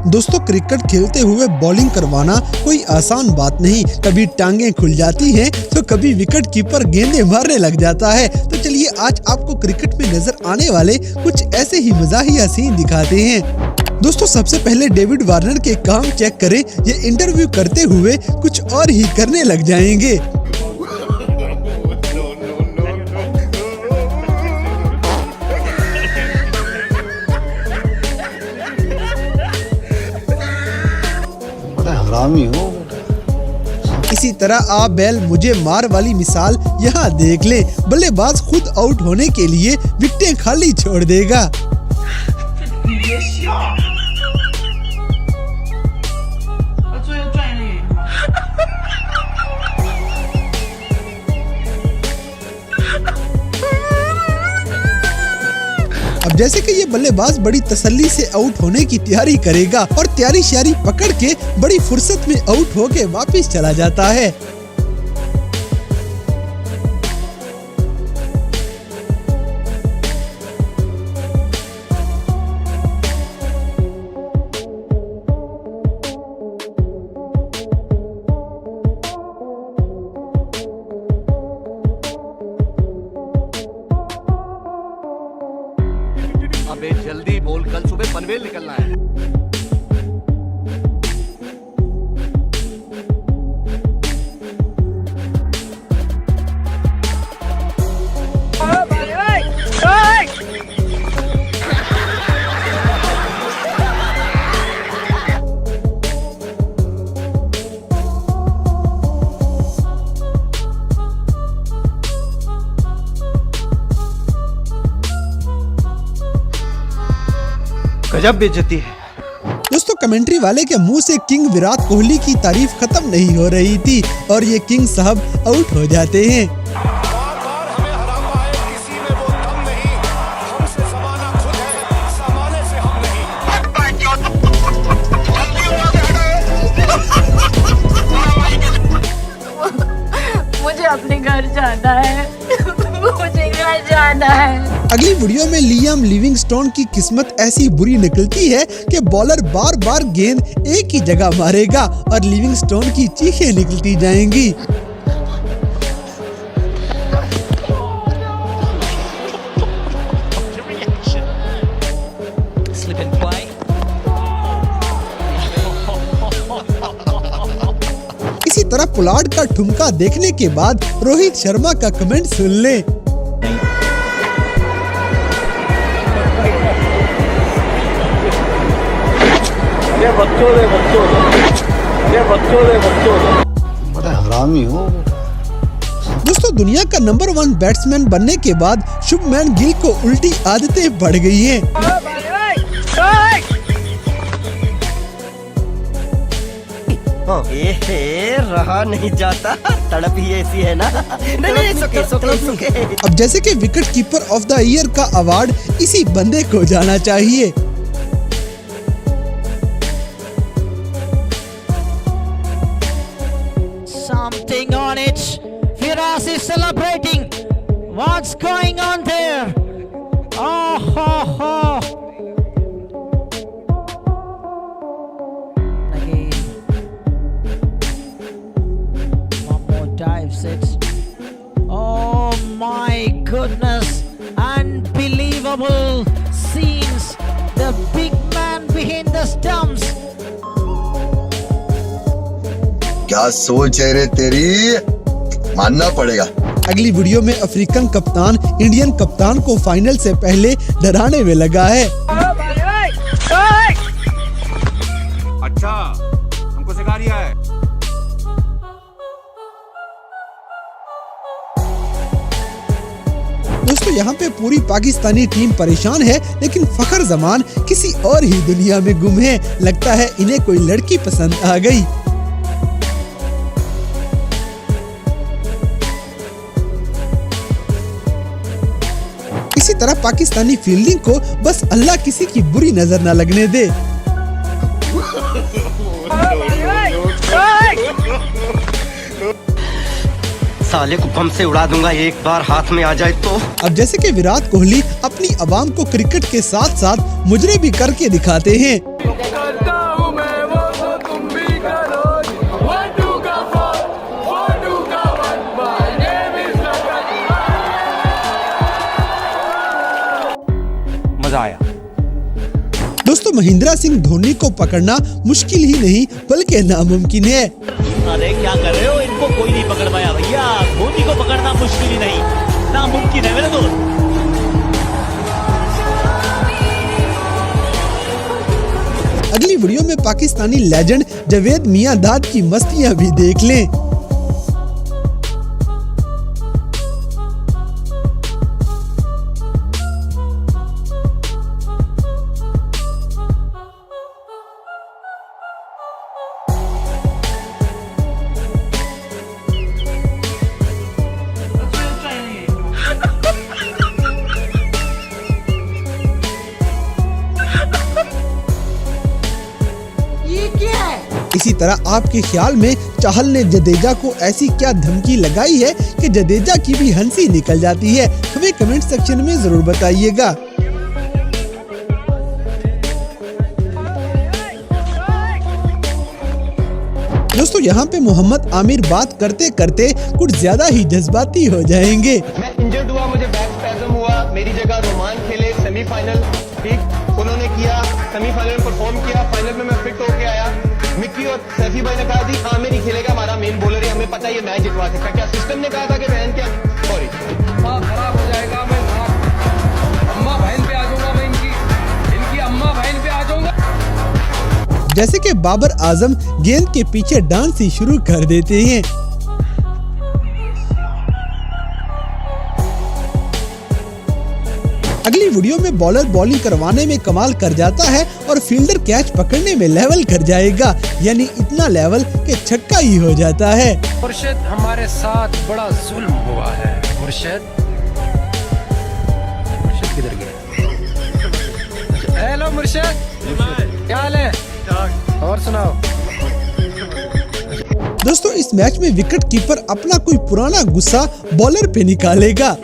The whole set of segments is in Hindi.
दोस्तों, क्रिकेट खेलते हुए बॉलिंग करवाना कोई आसान बात नहीं। कभी टांगे खुल जाती हैं तो कभी विकेट कीपर गेंदें मारने लग जाता है। तो चलिए आज आपको क्रिकेट में नजर आने वाले कुछ ऐसे ही मज़ाहिया सीन दिखाते हैं। दोस्तों, सबसे पहले डेविड वार्नर के काम चेक करें। ये इंटरव्यू करते हुए कुछ और ही करने लग जाएंगे। हरामी हो। इसी तरह आप बैल मुझे मार वाली मिसाल यहाँ देख ले। बल्लेबाज खुद आउट होने के लिए विकेटें खाली छोड़ देगा। अब जैसे कि ये बल्लेबाज बड़ी तसल्ली से आउट होने की तैयारी करेगा और तैयारी श्यारी पकड़ के बड़ी फुर्सत में आउट होके वापस चला जाता है। अबे जल्दी बोल, कल सुबह पनवेल निकलना है। गजब बेइज्जती है। दोस्तों, कमेंट्री वाले के मुंह से किंग विराट कोहली की तारीफ खत्म नहीं हो रही थी और ये किंग साहब आउट हो जाते हैं। मुझे अपने घर जाना है। मुझे घर जाना है। अगली वीडियो में लियाम लिविंगस्टोन की किस्मत ऐसी बुरी निकलती है कि बॉलर बार बार गेंद एक ही जगह मारेगा और लिविंगस्टोन की चीखें निकलती जाएंगी। इसी तरह पोलार्ड का ठुमका देखने के बाद रोहित शर्मा का कमेंट सुन ले। बड़ा हरामी हो। दोस्तों, दुनिया का नंबर 1 बैट्समैन बनने के बाद शुभमैन गिल को उल्टी आदतें बढ़ गई हैं। रहा नहीं जाता, तड़प ही ऐसी है ना। नहीं, अब जैसे कि wicket keeper of the year का अवार्ड इसी बंदे को जाना चाहिए। Something on it. Firas is celebrating. What's going on there? Oh, ho, ho. Again. One more dive it. Oh my goodness. Unbelievable scenes. The big man behind the stumps. क्या सोच है रे तेरी, मानना पड़ेगा। अगली वीडियो में अफ्रीकन कप्तान इंडियन कप्तान को फाइनल से पहले डराने में लगा है। अच्छा, हमको सिखा रिया है। दोस्तों, यहाँ पे पूरी पाकिस्तानी टीम परेशान है, लेकिन फखर जमान किसी और ही दुनिया में गुम है। लगता है इन्हें कोई लड़की पसंद आ गई। इसी तरह पाकिस्तानी फील्डिंग को बस अल्लाह किसी की बुरी नजर न लगने दे। साले को बम से उड़ा दूंगा एक बार हाथ में आ जाए तो। अब जैसे कि विराट कोहली अपनी आवाम को क्रिकेट के साथ साथ मुजरे भी करके दिखाते हैं। मजा आया। दोस्तों, महेंद्र सिंह धोनी को पकड़ना मुश्किल ही नहीं बल्कि नामुमकिन है। अरे क्या कर रहे हो, इनको कोई नहीं पकड़ पाया भैया। धोनी को पकड़ना मुश्किल ही नहीं, नामुमकिन है मेरे दोस्त। अगली वीडियो में पाकिस्तानी लेजेंड जावेद मियांदाद की मस्तियां भी देख लें। इसी तरह आपके ख्याल में चाहल ने जडेजा को ऐसी क्या धमकी लगाई है कि जडेजा की भी हंसी निकल जाती है? हमें कमेंट सेक्शन में जरूर बताइएगा। दोस्तों, यहाँ पे मोहम्मद आमिर बात करते करते कुछ ज्यादा ही जज्बाती हो जाएंगे। मैं इंजर्ड हुआ, मुझे बैक स्पैज़म हुआ, मेरी जगह रोमान खेले सेमीफाइनल, ठीक उन्होंने किया, सेमीफाइनल में परफॉर्म किया, फाइनल में मैं फिट होके आया। मिक्की और सैफी भाई ने कहा थी आमिर ही खेलेगा, हमारा मेन बॉलर है, हमें पता है ये मैच जितवा सकता। क्या सिस्टम ने कहा था कि बहन क्या सॉरी खराब हो जाएगा, मैं अम्मा बहन पे आ जाऊंगा, मैं इनकी अम्मा बहन पे आ जाऊंगा। जैसे कि बाबर आजम गेंद के पीछे डांस ही शुरू कर देते हैं। अगली वीडियो में बॉलर बॉलिंग करवाने में कमाल कर जाता है और फील्डर कैच पकड़ने में लेवल कर जाएगा, यानी इतना लेवल कि छक्का ही हो जाता है। मुर्शिद, हमारे साथ बड़ा जुल्म हुआ है। मुर्शिद किधर गया? हेलो मुर्शिद, क्या हाल है? और सुनाओ। दोस्तों, इस मैच में विकेट कीपर अपना कोई पुराना गुस्सा बॉलर पे निकालेगा।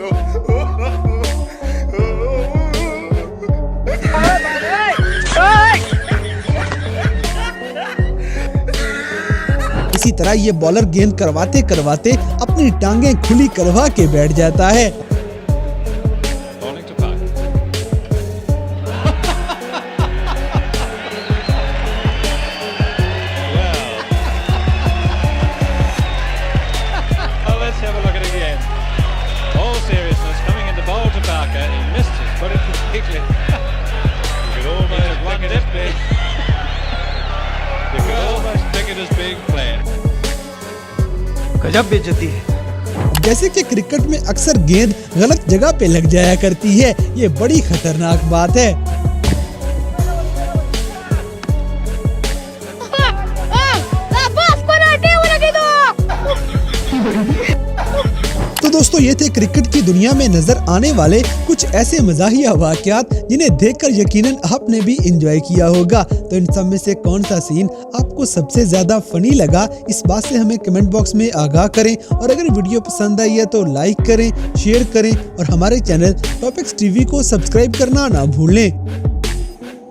इसी तरह ये बॉलर गेंद करवाते करवाते अपनी टांगें खुली करवा के बैठ जाता है। गजब बेइज्जती है। जैसे कि क्रिकेट में अक्सर गेंद गलत जगह पे लग जाया करती है, ये बड़ी खतरनाक बात है। तो दोस्तों, ये थे क्रिकेट की दुनिया में नजर आने वाले कुछ ऐसे मज़ाहिया वाक़यात जिन्हें देखकर यकीनन आपने भी एंजॉय किया होगा। तो इन सब में से कौन सा सीन आपको सबसे ज्यादा फनी लगा, इस बात से हमें कमेंट बॉक्स में आगाह करें। और अगर वीडियो पसंद आई है तो लाइक करें, शेयर करें और हमारे चैनल टॉपिक्स टीवी को सब्सक्राइब करना ना भूलें।